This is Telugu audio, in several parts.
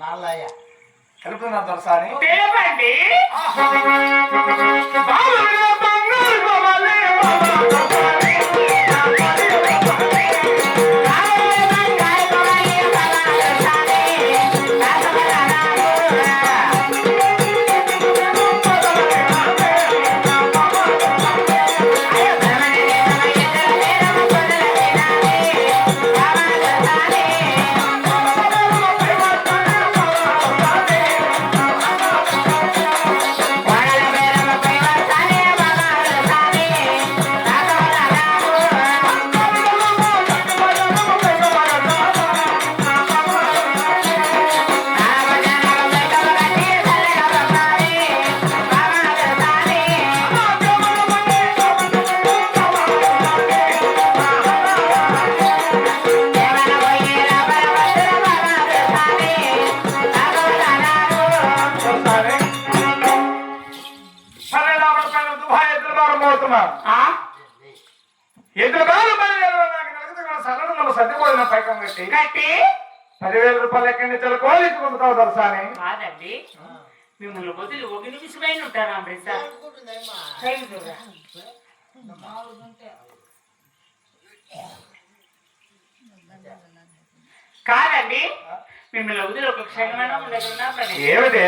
నాలయ్య కలుపుతున్నా దొరసాని పిలవండి. ఎదురుగాలు నాకు సరళ సర్దిపోయిన పైకం కట్టి కట్టి 10,000 రూపాయలు ఎక్కడి నుంచి కోలికి పొందుతావు దొరసాని కాదండి. మిమ్మల్ని వదిలి ఒక నిమిషమైన ఉంటారా అమృత? కాదండి, మిమ్మల్ని వదిలి ఒక క్షణమైనా ఉండగలనా? ఏమిటి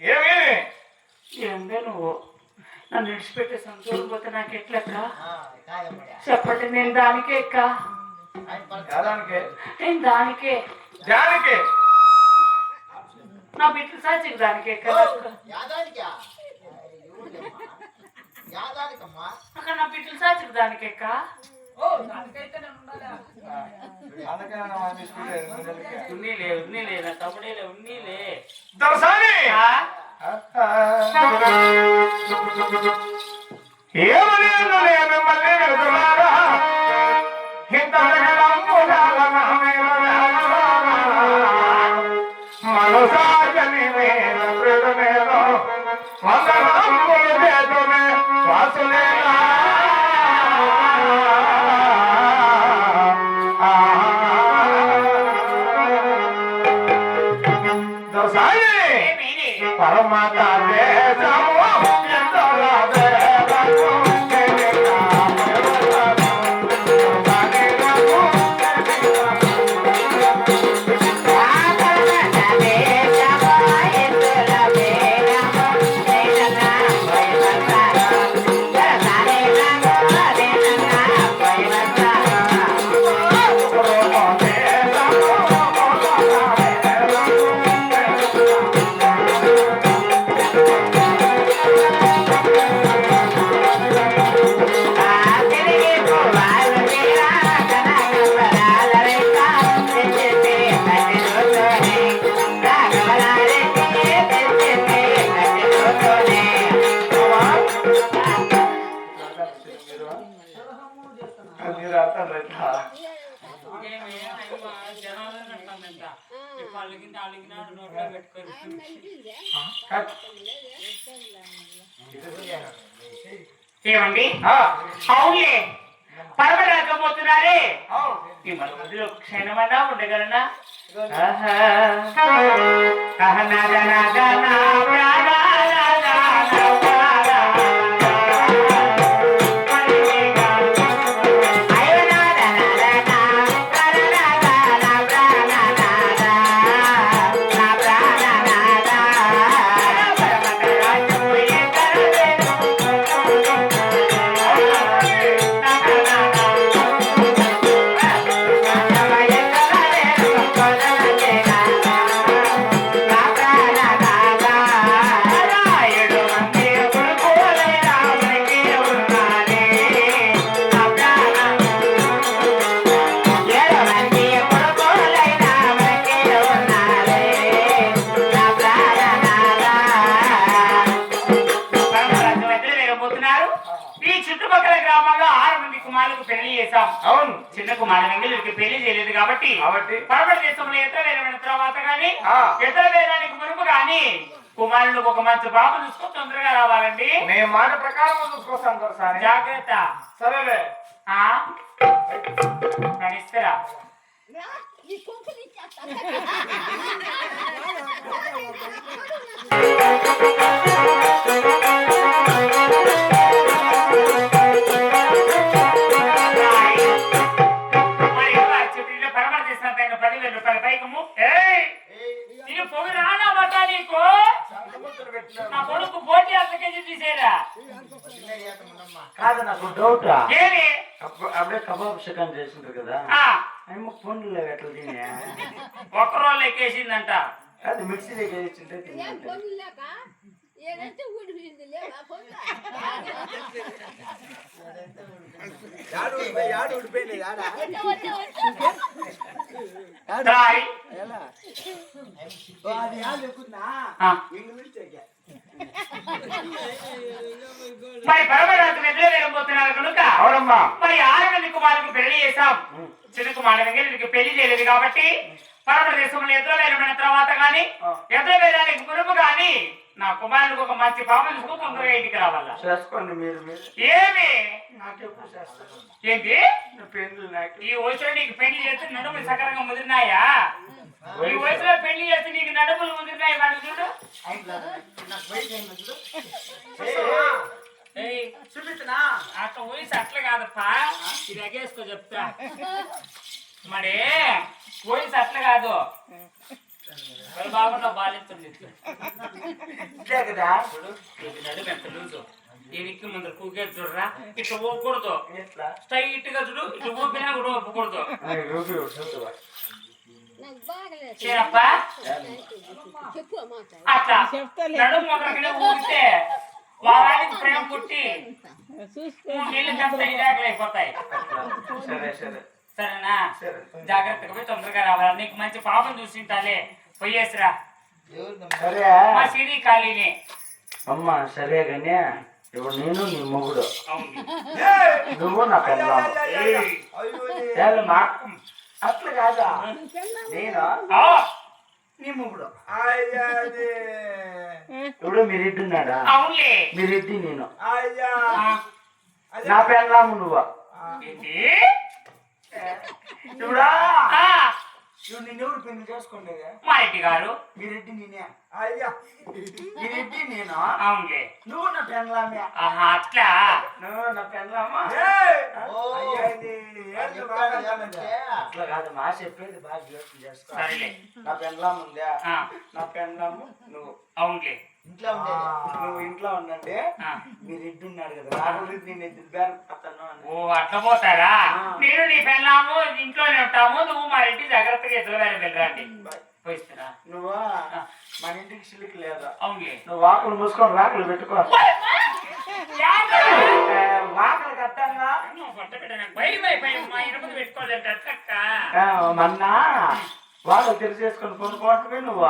ఏమి ఏందే నువ్వు నన్ను విడిచిపెట్టే సంతోషం పోతే నాకు ఎట్లక్క చెప్పండి. నేను దానికే ఎక్క, నేను దానికే దానికి నా బిడ్డలు సాచి దానికే ఎక్క. అక్కడ నా బిడ్డలు సాచి దానికి ఎక్క. ఉన్నీలే ఉన్నీలే నా తమ్ముడేలే ఉన్నీలే దొరసాని ఏమని మిమ్మల్ని వెళ్తున్నారా ఇంత మనసాగని ప్రజమేదో వందనమ్ములు చేతునే వాసులేనా దొరసాని పరమాత ఏమండి? అవునులే, పరమరాకపోతున్నారే మిమ్మల్ని మధ్యలో క్షణమన్నా ఉండగలనా? అవును, చిన్న కుమారుడు వెంగళూరుకి పెళ్లి చేయలేదు కాబట్టి పరమర దేశంలో ఎత్ర వేరమైన తర్వాత కానీ ఎత్ర వేరానికి మునుపు కానీ కుమారుడు ఒక మంచి బాబు చూసుకొని తొందరగా రావాలండి. నేను మాట ప్రకారం చూసుకొస్తాను దొరసాని. జాగ్రత్త. సరేలే ఇస్తారా? మరి ఎవరు చెప్పిన పరమర్శిస్తున్న 10,000 రూపాయల పైకము నేను పొగి రానా నీకు నా కొడుకు పోటీ అసలు తీసేరా కాదు నాకు డౌట్ ఏమి అప్పుడే కబాబ్ చికెన్ చేసిండ్రు కదా అమ్మ ఫోన్లో ఎట్లా తిన్నా ఒక్క రోజు ఎక్కేసిందంట అది మిక్సీలోకి వేసింటే తిన్నా రాయ్. మరి పరమరాజు నిద్ర వేయబోతున్నారు కనుక అవునమ్మా మరి 6 మంది కుమారులకు పెళ్లి చేశాం చిన్న కుమారుడు వీరికి పెళ్లి చేయలేదు కాబట్టి పరమ దేశంలో ఎదురు వేయమైన తర్వాత గాని ఎదురు వేయడానికి మునుపు గాని నా కుమారుడికి ఒక మంచి పాపం తీసుకుని తొందరగా ఇంటికి రావాలా చేసుకోండి మీరు ఏమి నాకెప్పుడు చేస్తారు ఏంటి పెళ్ళి నాకు ఈ వయసులో నీకు పెళ్లి చేస్తే నడుములు సకరంగా ముదిరినాయా ఈ వయసులో పెళ్లి చేస్తే నీకు నడుములు ముదిరినాయి వాడు చూడు చూపిస్తున్నా అట్లా వయసు అట్లా కాదప్పా ఇది ఎగేసుకో చెప్తా మరి వయసు అట్లా కాదు బాగున్నా బాలిస్తుంది కదా చూడు ఇది నడుము ఎంత లూజు దీనికి ముందు కూకే చూడరా ఇట్లా ఊపకూడదు స్ట్రైట్ గా చూడు ఇట్లా ఊపినా కూడా ఊపకూడదు అట్లా నడుము మొదలకనే ఊపితే వారానికి ప్రేమ పుట్టి 3 నెలలు కంటే అయిపోతాయి సరే సరే సరేనా జాగ్రత్తగా పోయి తొందరగా రావాలా నీకు మంచి పాపం చూసింటాలే పోయేసిరా సరే మా సిరి ఖాళీని అమ్మా సరే గాని ఇప్పుడు నేను నీ మొగుడు అవును నువ్వు నా పెళ్ళాము అట్లా కాదా నేను నీ మొగుడు ఇప్పుడు మీరిడ్డున్నాడా అవునులే మీరిడ్డి నేను నా పెళ్ళాము నువ్వు ఏంటి చూడా నువ్వు నిన్నెవరు పెళ్లి చేసుకోండిగా మా రెడ్డి గారు మీరెడ్డి నేనే మీరెడ్డి నేను అవునులే నువ్వు నా పెళ్ళామే ఆహా అట్లా నువ్వు నా పెళ్ళామా అట్లా కాదు మా చెప్పేది బాగా యోచన చేసుకో సరేలే నా పెళ్ళాము ఉందా నా పెళ్ళాము నువ్వు అవునులే నువ్వు ఇంట్లో ఉండండి మీరు రెడ్డి ఉన్నారు కదా రాహుల్ రెడ్డి నేను ఎదురు బ్యాగ్ పడతాను ఓ అట్లా పోతారా నేను నీ పెళ్ళాము ఇంట్లోనే ఉంటాము నువ్వు మా రెడ్డి జాగ్రత్తగా ఎదురు వెళ్ళరండి పోయిస్తున్నా నువ్వు మన ఇంటికి సిలికి లేదా అవునులే నువ్వు వాకులు మూసుకొని రాకులు పెట్టుకో వాకలు కట్టంగా మన్నా వాళ్ళు తెలిసేసుకొని కొనుక్కోవటమే నువ్వు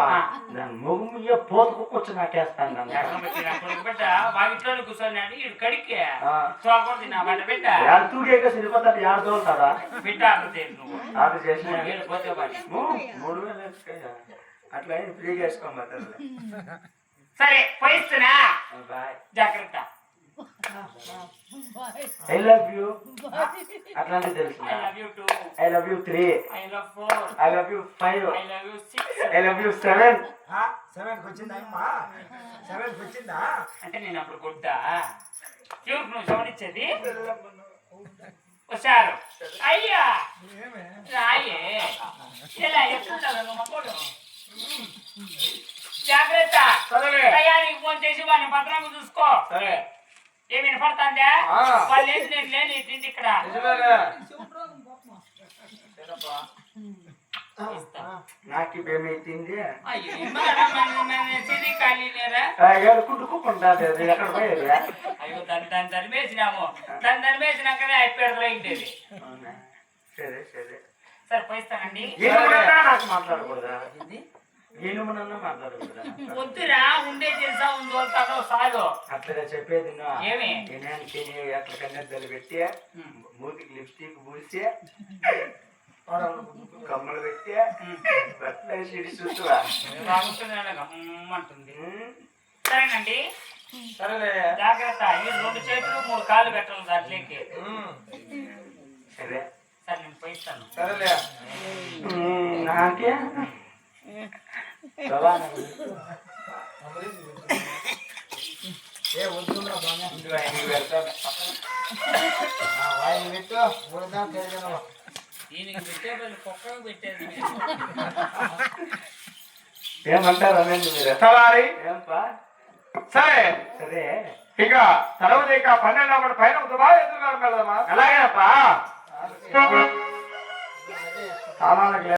దాని మొగ్గు పోతు కుక్కొచ్చి నాకేస్తాను వాకిట్లోనే కూర్చొని కడికే బిడ్డ తూగేక సరిపోతాడు యాడ తోలుతారా బిడ్డ నువ్వు ఆర్డర్ చేసిన పోతే 3,000 అట్లా ఫ్రీగా వేసుకోమ్మా సరే పోయిస్తున్నా బాయ్ జాగ్రత్త ఐ లవ్ యూ అట్లాంటి తెలుసు I love you 2 I love you 3 I love 4 I love you 5 I love you 6 I love you 7 7కి వచ్చిందా 7కి వచ్చిందా అంటే నేను అప్పుడు గుడ్డా ఎవరికి నువ్వు గమనించేది వచ్చారు అయ్యా రాయే ఇలా ఎట్లుంటావు నువ్వు మమ్మోడు జాగ్రత్త టయానికి ఫోన్ చేసి వాడిని భద్రంగా చూసుకో సరే ఏమి వినపడుతుందా వాళ్ళు లేచి నేను లేని తిండి ఇక్కడ నాకు ఏమైతుంది ఎక్కడ పోయేది అయ్యో దాన్ని తరిమేసినాము దాన్ని తరిమేసినాకనే అయిపోయి ఇంటేది సరే సరే సరే పోయిస్తానండి నాకు మాట్లాడకూడదా ఏనుమనన్నా మాట్లాడకూడదా వద్దురా ఉండే తెలుసా ఉందో సాగు అట్లా చెప్పేది ఏమి అట్లా కన్నెద్దలు పెట్టి మూతికి లిప్స్టిక్ పూసి కమ్మలు పెట్టి బట్టలు సిడి చూస్తువా అంటుంది సరేనండి సరేలే జాగ్రత్త ఈ 2 చేతులు 3 కాళ్ళు పెట్టాలి దాంట్లోకి సరే సరే నేను పోయిస్తాను. సరేలే నాకే రవాణా ఏ వద్దురా బాగా ఇందులో ఆయనకి పెడతాను. వాయి పెట్టు ఊరదా తెలియదు దీనికి పెట్టే వాళ్ళు కుక్కకు పెట్టేది ఏమంటారు అనండి మీరు? సవారి ఏంపా సరే సరే ఇక తర్వాత ఇక 12 పైన అవుతుందా ఎదురుగా వెళ్దామా అలాగేనప్పా సామాన్లకు